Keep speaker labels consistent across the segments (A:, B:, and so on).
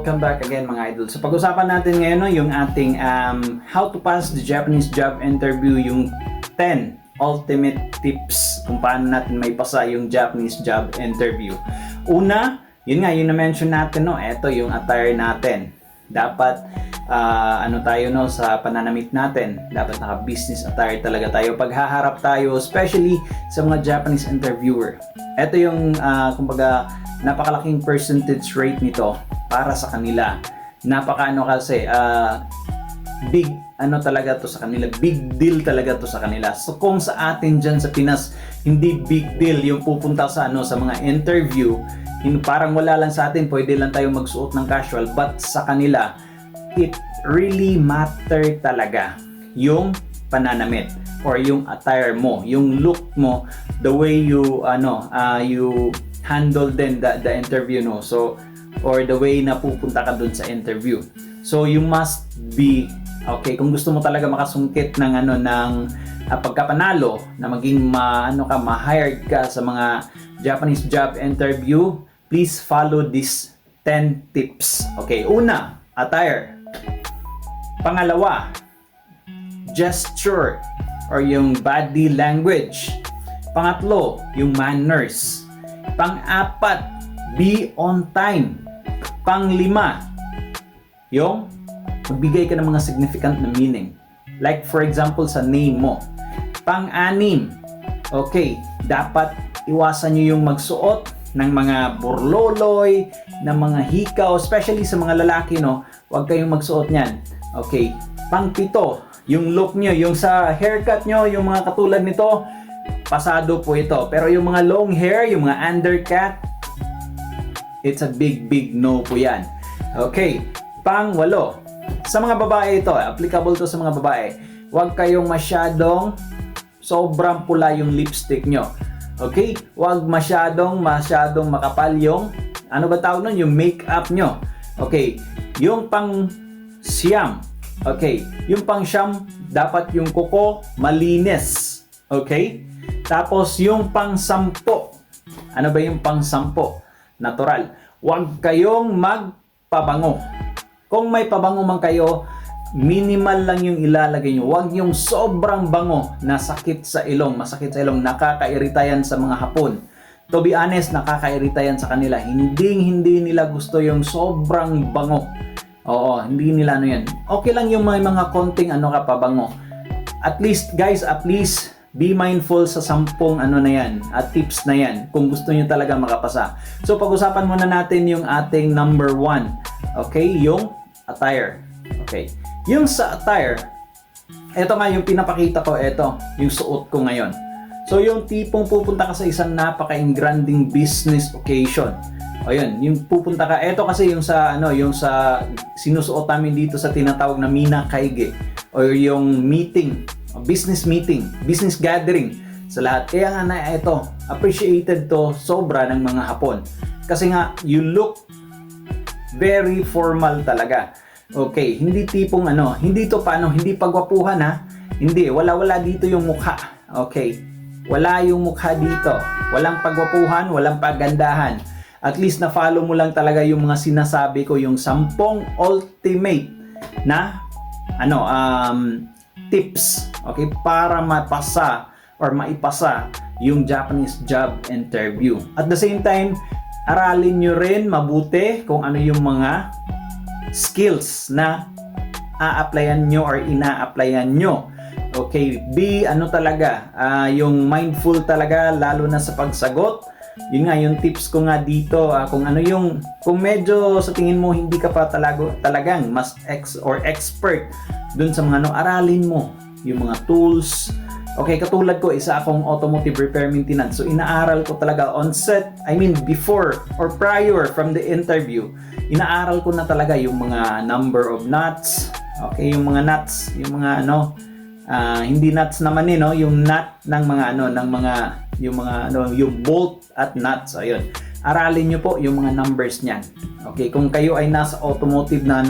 A: welcome back again mga idol. So pag-usapan natin ngayon no, yung ating how to pass the Japanese job interview, yung 10 ultimate tips kung paano natin may pasa yung Japanese job interview. Una, yun nga, yung na-mention natin, no, eto yung attire natin. Dapat, tayo no, sa pananamit natin, dapat naka-business attire talaga tayo pag haharap tayo, especially sa mga Japanese interviewer. Eto yung, kumbaga, napakalaking percentage rate nito para sa kanila. Big talaga to sa kanila, big deal talaga to sa kanila. So kung sa atin dyan sa Pinas, hindi big deal yung pupunta sa sa mga interview, parang wala lang sa atin, pwede lang tayo magsuot ng casual, but sa kanila, it really matter talaga yung pananamit or yung attire mo, yung look mo, the way you you handle then the interview, no, so or the way na pupunta ka dun sa interview. So you must be okay kung gusto mo talaga makasungkit ng pagkapanalo na maging ma-hired ka sa mga Japanese job interview. Please follow these 10 tips. Okay, una, attire. Pangalawa, gesture or yung body language. Pangatlo, yung manners. Pang-apat, be on time. Pang-lima, yung magbigay ka ng mga significant na meaning. Like for example, sa name mo. Pang-anim, okay, dapat iwasan nyo yung magsuot ng mga burloloy, ng mga hikaw, especially sa mga lalaki, no? Huwag kayong magsuot niyan. Okay. Pang-pito, yung look nyo, yung sa haircut nyo, yung mga katulad nito, pasado po ito. Pero yung mga long hair, yung mga undercut, it's a big no po yan. Okay. Pang-walo, sa mga babae ito, applicable to sa mga babae. Huwag kayong masyadong sobrang pula yung lipstick nyo. Okay? Huwag masyadong makapal yung, tawag nun? Yung makeup nyo. Okay. Yung pang-siyam. Okay. Yung pang-siyam, dapat yung kuko malinis. Okay? Tapos yung pang-sampo. Ano ba yung pang-sampo? Natural. Huwag kayong magpabango. Kung may pabango man kayo, minimal lang yung ilalagay nyo. Huwag yung sobrang bango na sakit sa ilong, masakit sa ilong, nakakairita yan sa mga Hapon. To be honest, nakakairita yan sa kanila. Hindi nila gusto yung sobrang bango. Oo, hindi nila yan. Okay lang yung mga konting pabango. At least, guys, be mindful sa 10 na yan, at tips na yan, kung gusto nyo talaga makapasa. So, pag-usapan muna natin yung ating number 1. Okay, yung attire. Okay. Yung sa attire, ito nga yung pinapakita ko, ito, yung suot ko ngayon. So, yung tipong pupunta ka sa isang napaka-engranding business occasion. O yun, yung pupunta ka, ito kasi yung sa, yung sa sinusuot namin dito sa tinatawag na Mina Kaige, or yung meeting, business meeting, business gathering sa lahat. Kaya nga na ito, appreciated to sobra ng mga Hapon. Kasi nga, you look very formal talaga. Okay, hindi tipong hindi to hindi pagwapuhan ha. Hindi, wala dito yung mukha. Okay, wala yung mukha dito. Walang pagwapuhan, walang pagandahan. At least na-follow mo lang talaga yung mga sinasabi ko, yung 10 ultimate na tips, okay, para mapasa or maipasa yung Japanese job interview. At the same time, aralin nyo rin mabuti kung ano yung mga skills na a-applyan nyo or ina-applyan nyo. Okay, be talaga, yung mindful talaga, lalo na sa pagsagot. Yun nga, yung tips ko nga dito, kung medyo sa tingin mo hindi ka pa talagang mas expert dun sa mga aralin mo yung mga tools. Okay, katulad ko, isa akong automotive repair maintenance. So, inaaral ko talaga before or prior from the interview, inaaral ko na talaga yung mga number of nuts. Okay, yung mga nuts, yung mga hindi nuts naman yung nut ng mga yung bolt at nuts. Ayun. Aralin nyo po yung mga numbers niyan. Okay, kung kayo ay nasa automotive na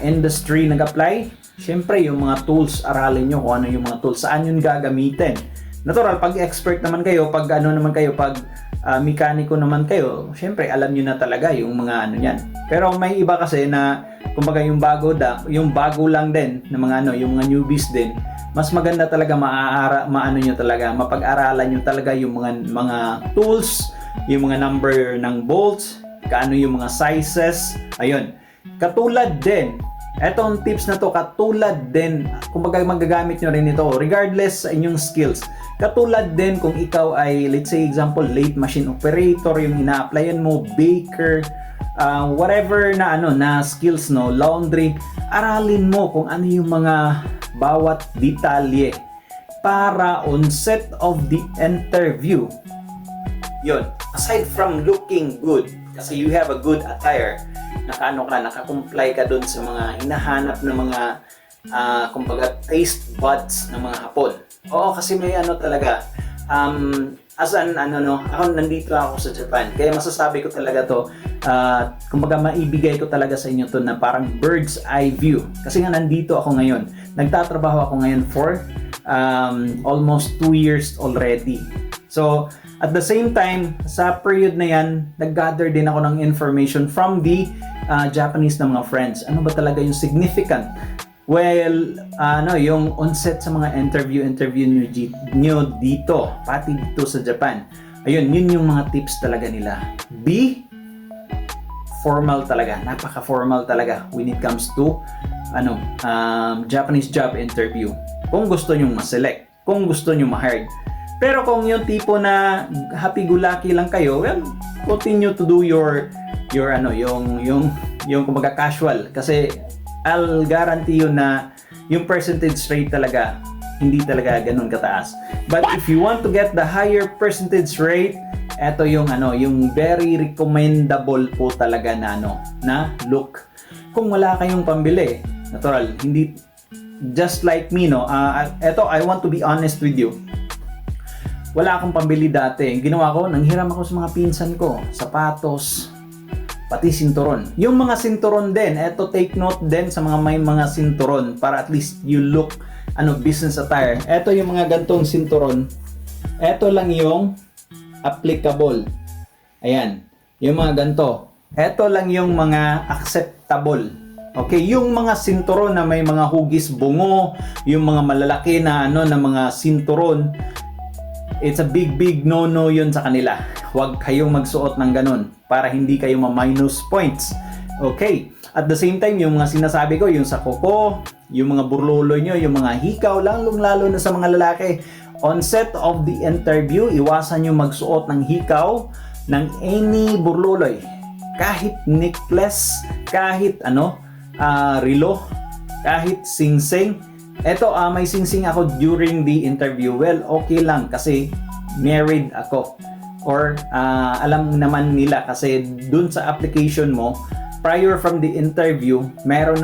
A: industry nag-apply, syempre yung mga tools, aralin nyo kung ano yung mga tools, saan yun gagamitin. natural, pag expert naman kayo, pag ano naman kayo, pag mekaniko naman kayo, syempre alam nyo na talaga yung mga ano yan. Pero may iba kasi na, kumbaga yung bago lang din, na mga ano, yung mga newbies din, mas maganda talaga maano nyo talaga, mapag-aralan nyo talaga yung mga tools, yung mga number ng bolts, kaano yung mga sizes, ayun. Katulad din, etong tips na to, katulad din, kumbaga magagamit nyo rin ito, regardless sa inyong skills. Katulad din kung ikaw ay, let's say example, late machine operator, yung ina-applyan mo, baker, whatever na ano na skills, no, laundry, aralin mo kung ano yung mga bawat detalye para on set of the interview. Yun, aside from looking good, kasi you have a good attire, naka-comply ka dun sa mga hinahanap ng mga kumbaga taste buds ng mga Hapon. Oo, kasi may ano talaga, as an ano no, ako nandito ako sa Japan, kaya masasabi ko talaga to, kumbaga maibigay ko talaga sa inyo to na parang bird's eye view. Kasi nga nandito ako ngayon, nagtatrabaho ako ngayon for almost 2 years already. So, at the same time, sa period na yan, nag-gather din ako ng information from the Japanese na mga friends. Ano ba talaga yung significant? Well, yung onset sa mga interview nyo dito, pati dito sa Japan. Ayun, yun yung mga tips talaga nila. Be formal talaga, napaka-formal talaga when it comes to Japanese job interview. Kung gusto nyo ma-select, kung gusto nyo ma-hired. Pero kung yung tipo na happy-go-lucky lang kayo, well, continue to do yung kumbaga casual, kasi I'll guarantee you na yung percentage rate talaga hindi talaga ganun kataas. But if you want to get the higher percentage rate, eto yung very recommendable po talaga na look. Kung wala kayong pambili, natural, hindi just like me, no. Eto, I want to be honest with you. Wala akong pambili dati. Ginawa ko, nanghiram ako sa mga pinsan ko, sapatos, pati sinturon. Yung mga sinturon din, eto take note din sa mga may mga sinturon para at least you look business attire. Eto yung mga gantong sinturon. Eto lang yung applicable. Ayan, yung mga ganto. Eto lang yung mga acceptable. Okay, yung mga sinturon na may mga hugis bungo, yung mga malalaki na na mga sinturon, it's a big no-no yun sa kanila. Huwag kayong magsuot ng ganun para hindi kayo ma-minus points. Okay. At the same time, yung mga sinasabi ko, yung sa kuko, yung mga burluloy nyo, yung mga hikaw, lalo na sa mga lalaki, on set of the interview, iwasan nyo magsuot ng hikaw, ng any burluloy. Kahit necklace, kahit relo, kahit singsing. Eto, may singsing ako during the interview. Well, okay lang kasi married ako. Or alam naman nila kasi dun sa application mo, prior from the interview, meron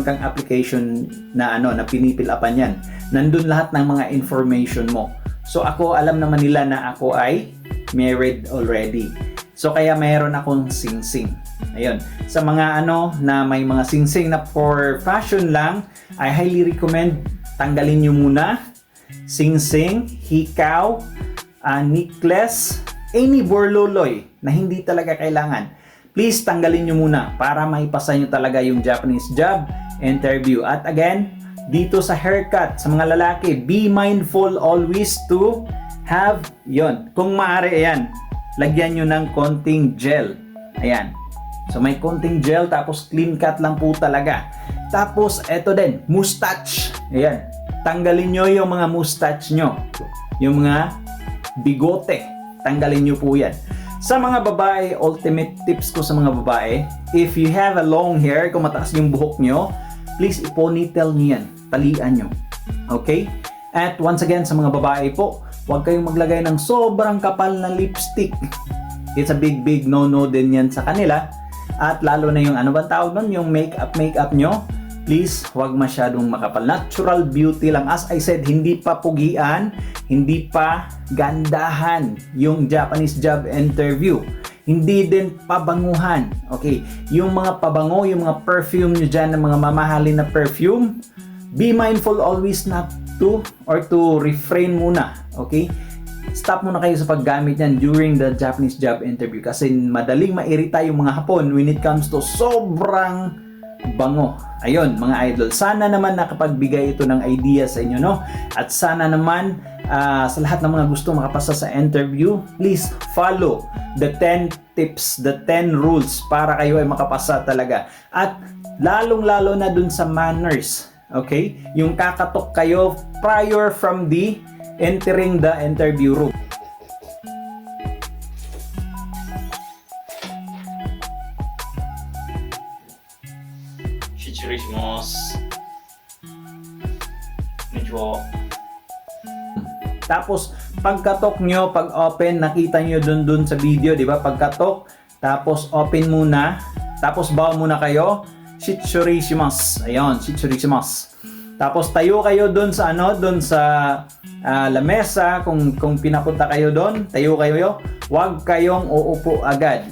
A: kang application na na pinipilapan yan. Nandun lahat ng mga information mo. So ako, alam naman nila na ako ay married already. So kaya meron akong singsing. Ayun. Sa mga na may mga singsing na for fashion lang, I highly recommend tanggalin nyo muna singsing, hikaw, necklace, any burluloy na hindi talaga kailangan. Please tanggalin nyo muna para maipasa nyo talaga yung Japanese job interview. At again, dito sa haircut, sa mga lalaki, be mindful always to have kung maaari, ayan, lagyan nyo ng konting gel. Ayan. So may konting gel, tapos clean cut lang po talaga. Tapos eto din, mustache. Ayan. Tanggalin nyo yung mga mustache nyo. Yung mga bigote. Tanggalin nyo po yan. Sa mga babae, ultimate tips ko sa mga babae, if you have a long hair, kung mataas yung buhok nyo, please i-ponytail nyo yan. Talian nyo. Okay? At once again, sa mga babae po, huwag kayong maglagay ng sobrang kapal na lipstick. It's a big no-no din yan sa kanila. At lalo na yung bang tawag nun, yung makeup nyo, please huwag masyadong makapal. Natural beauty lang. As I said, hindi pa pugian, hindi pa gandahan yung Japanese job interview. Hindi din pabanguhan. Okay, yung mga pabango, yung mga perfume nyo dyan, ng mga mamahalin na perfume, be mindful always not to refrain muna, okay? Stop muna kayo sa paggamit yan during the Japanese job interview kasi madaling mairita yung mga Hapon when it comes to sobrang bango. Ayun, mga idol, sana naman nakapagbigay ito ng idea sa inyo, no? At sana naman sa lahat ng mga gusto makapasa sa interview, please follow the 10 tips, the 10 rules para kayo ay makapasa talaga. At lalong-lalo na dun sa manners, okay? Yung kakatok kayo prior from the entering the interview room. Tapos pagkatok nyo, pag open, nakita nyo dun sa video, di ba? Pagkatok, tapos open muna, tapos bawa muna kayo, shichurishimasu. Ayun, shichurishimasu. Tapos tayo kayo dun sa lamesa, kung pinapunta kayo dun, tayo kayo, huwag kayong uupo agad.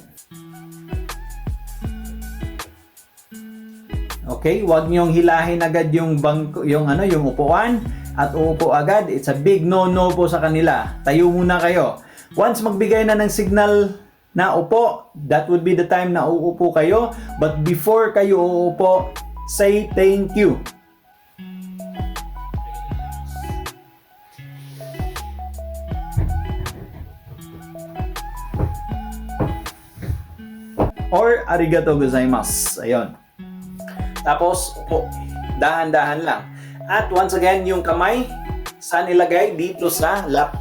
A: Okay, huwag niyong hilahin agad yung bangko, yung upuan at uupo agad. It's a big no-no po sa kanila. Tayo muna kayo. Once magbigay na ng signal na upo, that would be the time na uupo kayo. But before kayo uupo, say thank you. Or arigatou gozaimasu. Ayun. Tapos, upo. Dahan-dahan lang. At once again, yung kamay, saan ilagay? Dito sa lap.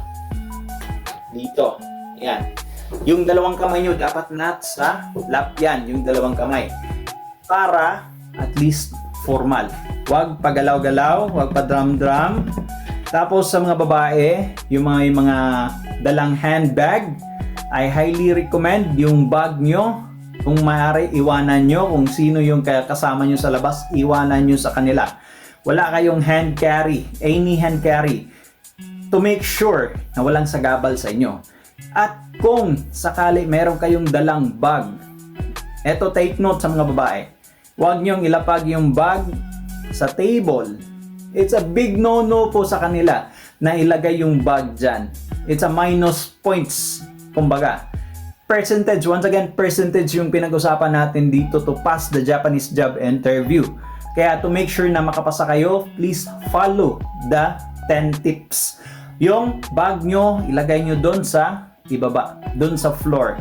A: Dito. Yan. Yung dalawang kamay nyo dapat nasa lap yan. Yung dalawang kamay. Para at least formal. Huwag pagalaw-galaw, huwag pa drum-drum. Tapos sa mga babae, yung mga dalang handbag, I highly recommend yung bag nyo. Kung maaari, iwanan nyo. Kung sino yung kasama nyo sa labas, iwanan nyo sa kanila. Wala kayong hand carry, any hand carry, to make sure na walang sagabal sa inyo. At kung sakali meron kayong dalang bag, eto take note sa mga babae, huwag nyong ilapag yung bag sa table. It's a big no-no po sa kanila na ilagay yung bag dyan. It's a minus points, kumbaga. Percentage, once again, percentage yung pinag-usapan natin dito to pass the Japanese job interview. Kaya to make sure na makapasa kayo, please follow the 10 tips. Yung bag nyo, ilagay nyo doon sa ibaba, doon sa floor,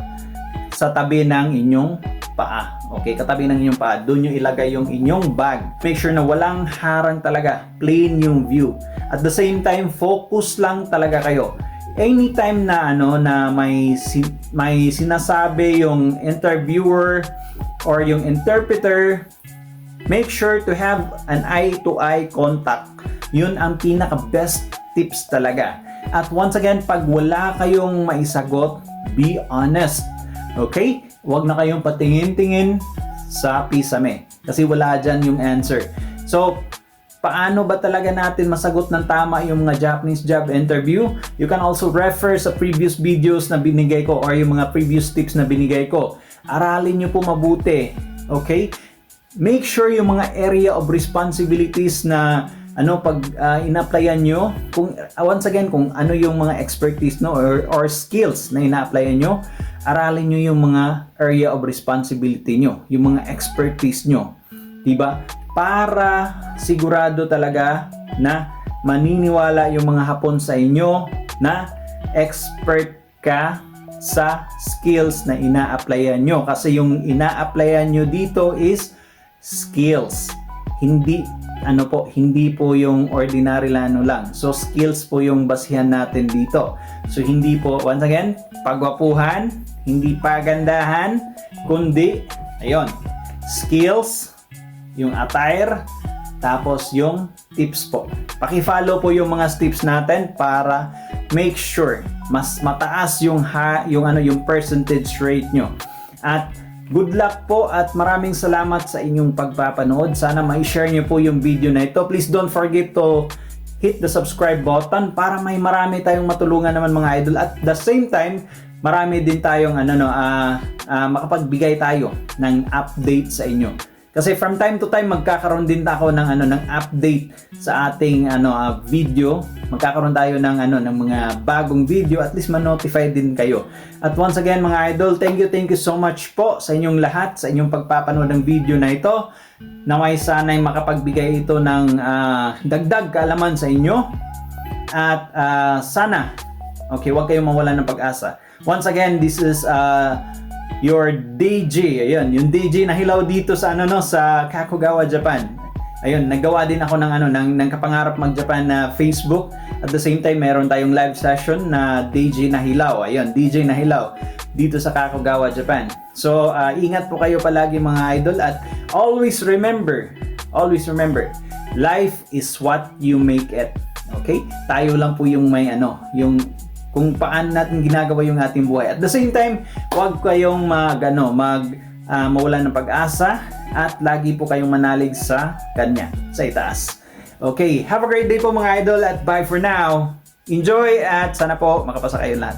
A: sa tabi ng inyong paa. Okay, katabi ng inyong paa, doon nyo ilagay yung inyong bag. Make sure na walang harang talaga, plain yung view. At the same time, focus lang talaga kayo. Anytime na na may sinasabi yung interviewer or yung interpreter, make sure to have an eye-to-eye contact. Yun ang pinaka-best tips talaga. At once again, pag wala kayong maisagot, be honest. Okay? Huwag na kayong patingin-tingin sa pisame. Kasi wala dyan yung answer. So, paano ba talaga natin masagot ng tama yung mga Japanese job interview? You can also refer sa previous videos na binigay ko or yung mga previous tips na binigay ko. Aralin nyo po mabuti. Okay? Make sure yung mga area of responsibilities na pag ina-applyan nyo, kung once again kung ano yung mga expertise or skills na ina-applyan nyo, aralin nyo yung mga area of responsibility nyo, yung mga expertise nyo, diba? Para sigurado talaga na maniniwala yung mga Hapon sa inyo na expert ka sa skills na ina-applyan nyo, kasi yung ina-applyan nyo dito is skills, hindi po yung ordinary lang. So skills po yung basihan natin dito. So hindi po, once again, pagwapuhan, hindi pagandahan, kundi ayun, skills, yung attire, tapos yung tips po. Paki-follow po yung mga tips natin para make sure mas mataas yung percentage rate nyo. At good luck po at maraming salamat sa inyong pagpapanood. Sana ma-share nyo po yung video na ito. Please don't forget to hit the subscribe button para marami tayong matulungan naman mga idol. At the same time, marami din tayong makapagbigay tayo ng update sa inyo. Kasi from time to time magkakaroon din ako ng ng update sa ating video. Magkakaroon tayo ng ng mga bagong video, at least ma-notify din kayo. At once again mga idol, thank you so much po sa inyong lahat, sa inyong pagpapanood ng video na ito. Naway sana'y makapagbigay ito ng dagdag kaalaman sa inyo. At sana, okay, huwag kayong mawalan ng pag-asa. Once again, this is your DJ. Ayun, yung DJ na hilaw dito sa sa Kakogawa, Japan. Ayun, naggawa din ako ng kapangarap mag-Japan na Facebook. At the same time, meron tayong live session na DJ na hilaw. Ayun, DJ na hilaw dito sa Kakogawa, Japan. So, ingat po kayo palagi mga idol, at always remember, life is what you make it. Okay? Tayo lang po yung may yung kung paano natin ginagawa yung ating buhay. At the same time, huwag kayong mawalan ng pag-asa, at lagi po kayong manalig sa Kanya, sa itaas. Okay, have a great day po mga idol, at bye for now. Enjoy, at sana po makapasa kayo lahat.